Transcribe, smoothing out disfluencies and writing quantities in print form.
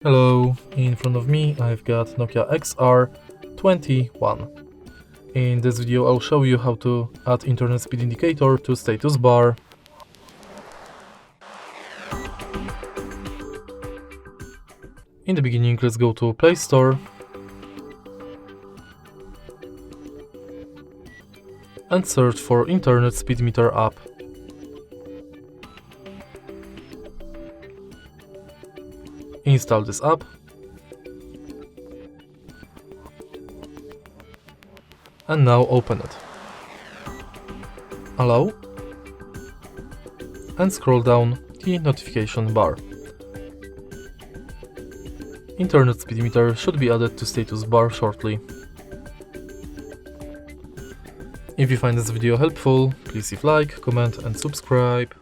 Hello, in front of me I've got NOKIA XR21. In this video I'll show you how to add internet speed indicator to status bar. In the beginning, let's go to Play Store and search for Internet Speed Meter app. Install this app and now open it. Allow and scroll down the notification bar. Internet speed meter should be added to status bar shortly. If you find this video helpful, please leave like, comment and subscribe.